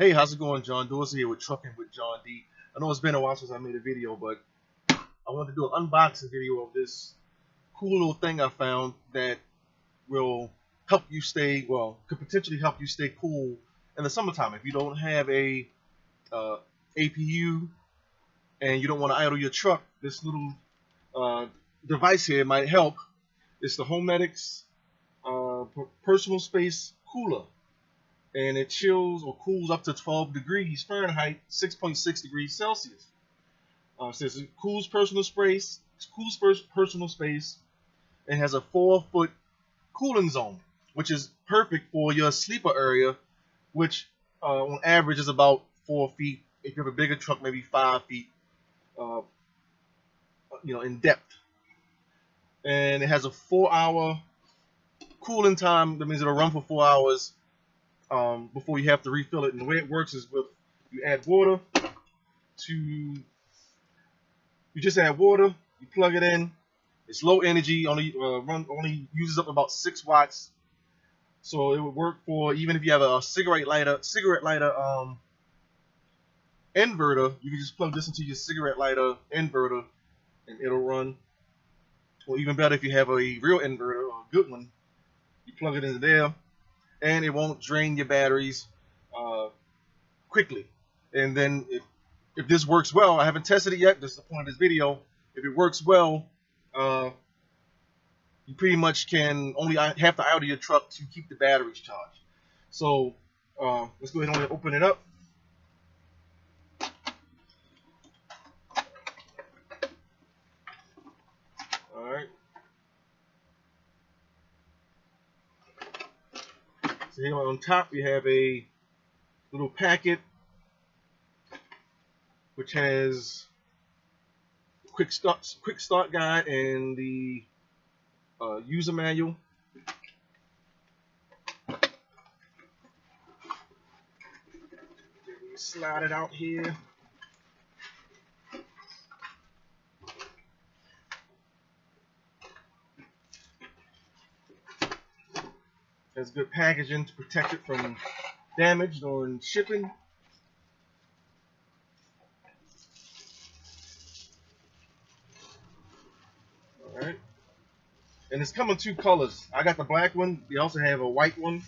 Hey, how's it going? John Dorsey here with Trucking with John D. I know it's been a while since I made a video, but I wanted to do an unboxing video of this cool little thing I found that will help you stay, well, could potentially help you stay cool in the summertime. If you don't have a APU and you don't want to idle your truck, this little device here might help. It's the HoMedics Personal Space Cooler. And it chills or cools up to 12 degrees Fahrenheit, 6.6 degrees Celsius. It says it cools personal space, and has a 4-foot cooling zone, which is perfect for your sleeper area, which on average is about 4 feet. If you have a bigger truck, maybe 5 feet, in depth. And it has a 4-hour cooling time. That means it'll run for 4 hours. Before you have to refill it. And the way it works is you add water you just add water, you plug it in. It's low energy, only uses up about 6 watts. So it would work for even if you have a cigarette lighter inverter. You can just plug this into your cigarette lighter inverter and it'll run. Or even better, if you have a real inverter or a good one, you plug it into there. And it won't drain your batteries quickly. And then if this works well, I haven't tested it yet, this is the point of this video. If it works well, you pretty much can only have to idle your truck to keep the batteries charged. So let's go ahead and open it up. Alright. So here on top we have a little packet which has quick start guide and the user manual. Slide it out here. Has good packaging to protect it from damage during shipping. Alright. And it's come in 2 colors. I got the black one. We also have a white one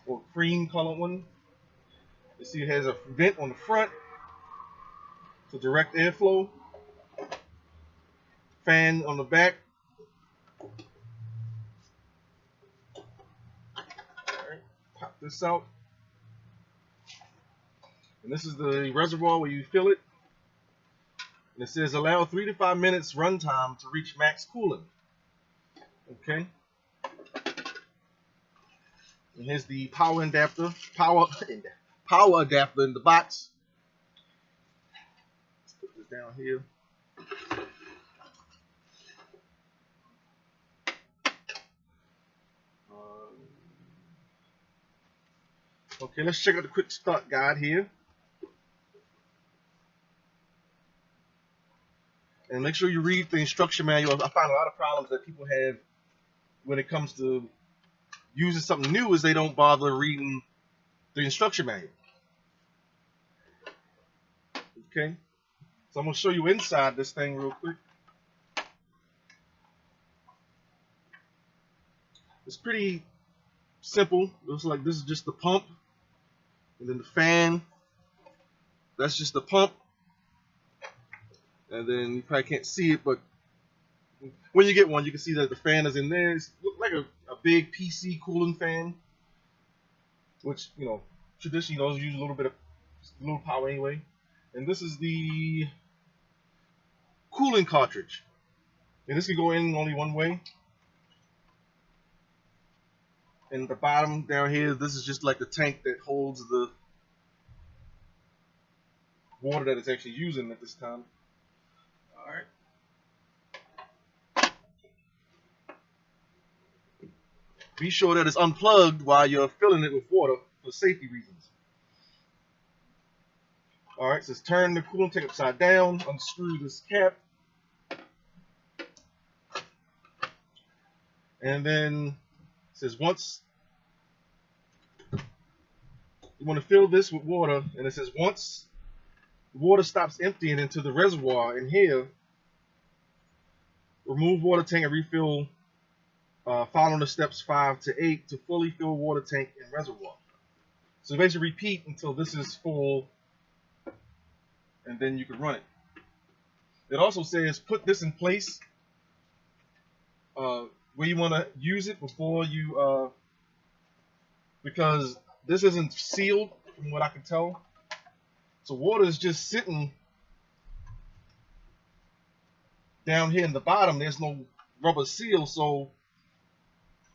or cream colored one. You see it has a vent on the front to direct airflow. Fan on the back. Pop this out, and this is the reservoir where you fill it, and it says allow 3 to 5 minutes runtime to reach max cooling. Okay, and here's the power adapter in the box. Let's put this down here. Okay, let's check out the quick start guide here. And make sure you read the instruction manual. I find a lot of problems that people have when it comes to using something new is they don't bother reading the instruction manual. Okay, so I'm going to show you inside this thing real quick. It's pretty simple. Looks like this is just the pump. And then the fan, that's just the pump. And then you probably can't see it, but when you get one, you can see that the fan is in there. It looks like a big PC cooling fan, which, traditionally those use a little power anyway. And this is the cooling cartridge. And this can go in only one way. And the bottom down here, this is just like the tank that holds the water that it's actually using at this time. Alright. Be sure that it's unplugged while you're filling it with water for safety reasons. Alright, so let's turn the cooling tank upside down, unscrew this cap. And then it says once You want to fill this with water, and it says once the water stops emptying into the reservoir in here, remove water tank and refill following the steps 5 to 8 to fully fill water tank and reservoir. So basically repeat until this is full, and then you can run it. It also says put this in place where you want to use it before you, because this isn't sealed from what I can tell. So water is just sitting down here in the bottom. There's no rubber seal, so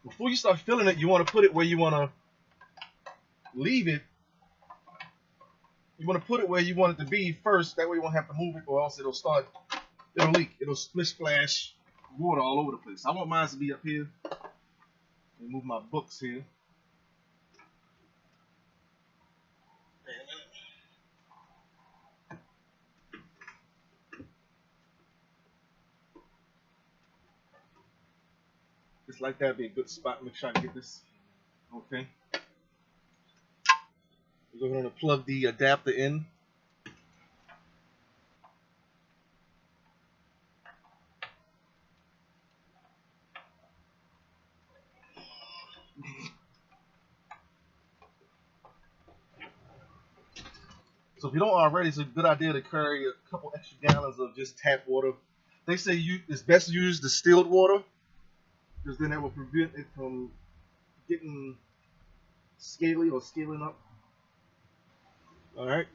before you start filling it, you want to put it where you want to leave it. You want to put it where you want it to be first. That way you won't have to move it, or else it'll leak. It'll splish splash water all over the place. I want mine to be up here. Let me move my books here. Just like that, be a good spot. Make sure I get this. Okay. We're going to plug the adapter in. So if you don't already, it's a good idea to carry a couple extra gallons of just tap water. They say it's best to use distilled water, because then that will prevent it from getting scaly or scaling up. Alright.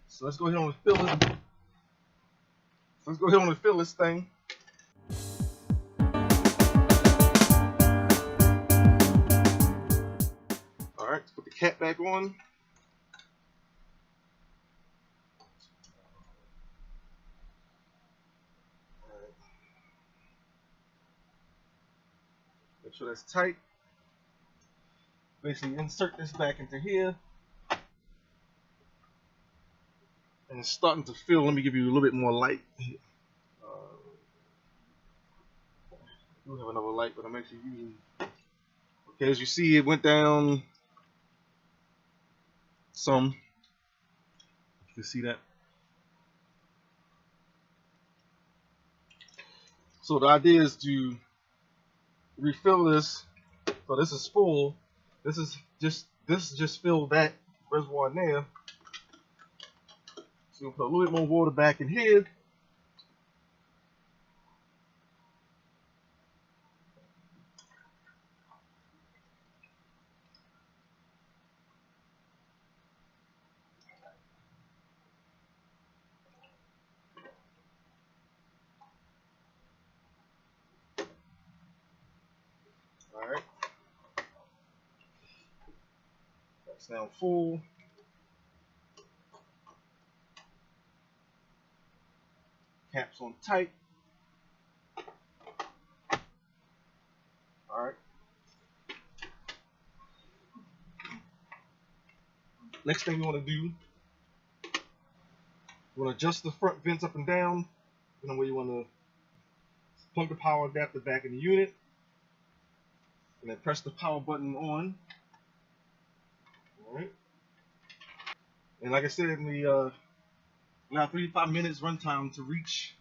So let's go ahead and fill it. So let's go ahead and fill this thing. Alright, let's put the cap back on. Make sure that's tight. Basically insert this back into here. And it's starting to fill. Let me give you a little bit more light. I do have another light, but I'm actually using. Okay, as you see, it went down some. You can see that. So the idea is to refill this. So this is full. This just filled that reservoir in there. So we'll put a little bit more water back in here. Alright. That's now full. Caps on tight. Alright. Next thing you want to do, you want to adjust the front vents up and down. You know where you want to plug the power adapter back in the unit. And then press the power button on. Alright. And like I said, in the now 3 to 5 minutes runtime to reach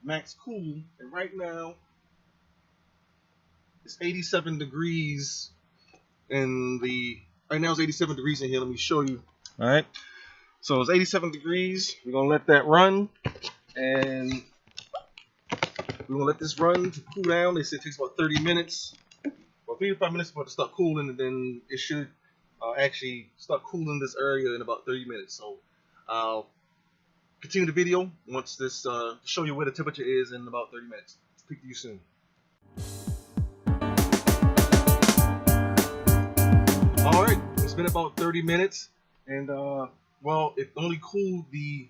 max cool, and right now it's 87 degrees in the right now it's 87 degrees in here. Let me show you. All right, so it's 87 degrees. We're gonna let that run, and we're gonna let this run to cool down. They say it takes about 30 minutes or 3 to 5 minutes for it to start cooling, and then it should actually start cooling this area in about 30 minutes. So I'll continue the video once this show you where the temperature is in about 30 minutes. Speak to you soon. Alright, it's been about 30 minutes, and well, it only cooled the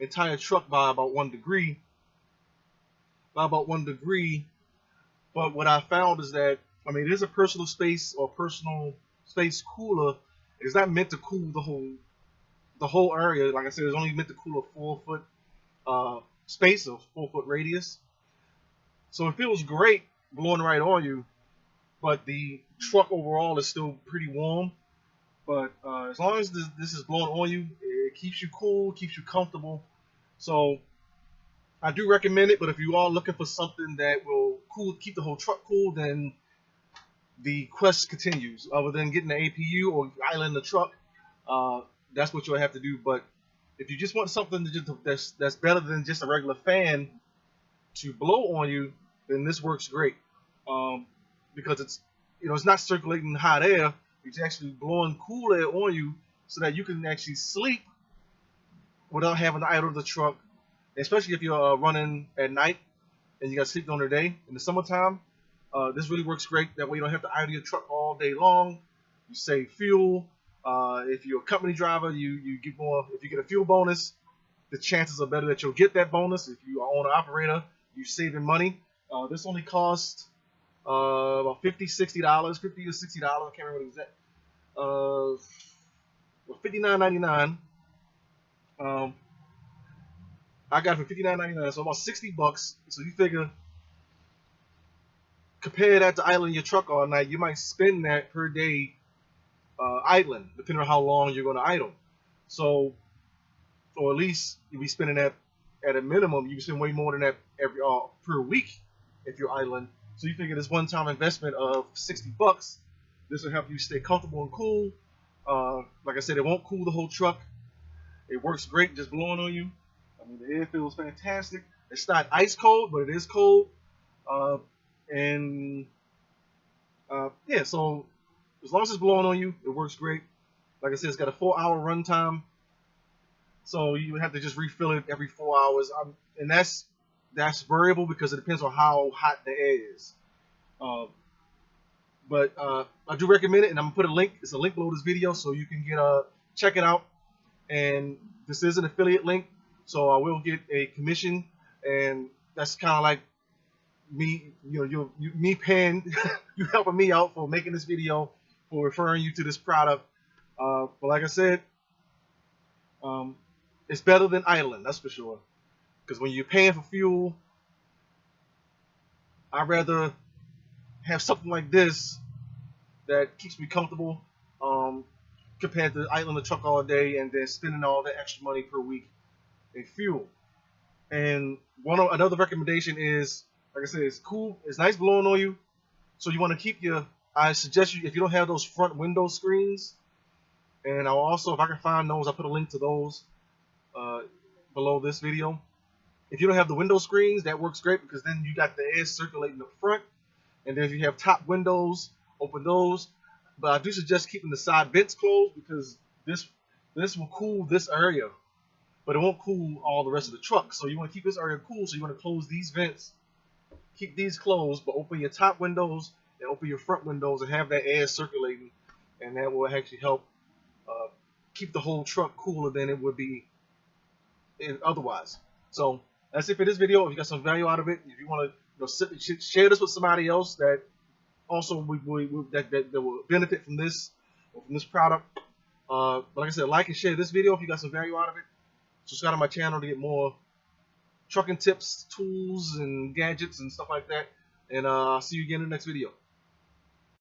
entire truck by about 1 degree. But what I found is that, I mean, it is a personal space or personal space cooler. It's not meant to cool the whole area. Like I said, it's only meant to cool a 4-foot space, a 4-foot radius. So it feels great blowing right on you, but the truck overall is still pretty warm. But as long as this is blowing on you, it keeps you cool, keeps you comfortable. So I do recommend it. But if you are looking for something that will keep the whole truck cool, then the quest continues. Other than getting the APU or idling the truck, that's what you'll have to do. But if you just want something that's better than just a regular fan to blow on you, then this works great. Because it's not circulating hot air; it's actually blowing cool air on you, so that you can actually sleep without having to idle the truck. Especially if you're running at night and you got to sleep during the day in the summertime. This really works great. That way you don't have to idle your truck all day long. You save fuel. If you're a company driver, you get more. If you get a fuel bonus, the chances are better that you'll get that bonus. If you are owner-operator, you're saving money. This only costs about $50, $60, $50 or $60. I can't remember what it was at. $59.99. I got it for $59.99, so about $60. So you figure, compare that to idling your truck all night, you might spend that per day idling, depending on how long you're going to idle. So, or at least you'll be spending that at a minimum. You can spend way more than that per week if you're idling. So you figure this one-time investment of $60, this will help you stay comfortable and cool. Like I said, it won't cool the whole truck. It works great just blowing on you. I mean, the air feels fantastic. It's not ice cold, but it is cold. Yeah, so as long as it's blowing on you, it works great. Like I said, it's got a 4-hour runtime, so you have to just refill it every 4 hours. And that's variable because it depends on how hot the air is. But I do recommend it, and I'm gonna put a link. It's a link below this video, so you can check it out. And this is an affiliate link, so I will get a commission, and that's kind of like me, me paying you helping me out for making this video, for referring you to this product. But like I said, it's better than idling, that's for sure. Because when you're paying for fuel, I'd rather have something like this that keeps me comfortable, compared to idling the truck all day and then spending all that extra money per week in fuel. And another recommendation is, like I said, it's cool. It's nice blowing on you. So you want to keep I suggest you, if you don't have those front window screens, and I'll also, if I can find those, I'll put a link to those below this video. If you don't have the window screens, that works great because then you got the air circulating up front. And then if you have top windows, open those. But I do suggest keeping the side vents closed because this will cool this area, but it won't cool all the rest of the truck. So you want to keep this area cool, so you want to close these vents, keep these closed, but open your top windows and open your front windows and have that air circulating, and that will actually help keep the whole truck cooler than it would be otherwise. So that's it for this video. If you got some value out of it, if you want to share this with somebody else that also that will benefit from this or from this product. But like I said, like and share this video if you got some value out of it. Subscribe to my channel to get more trucking tips, tools, and gadgets and stuff like that. And I'll see you again in the next video.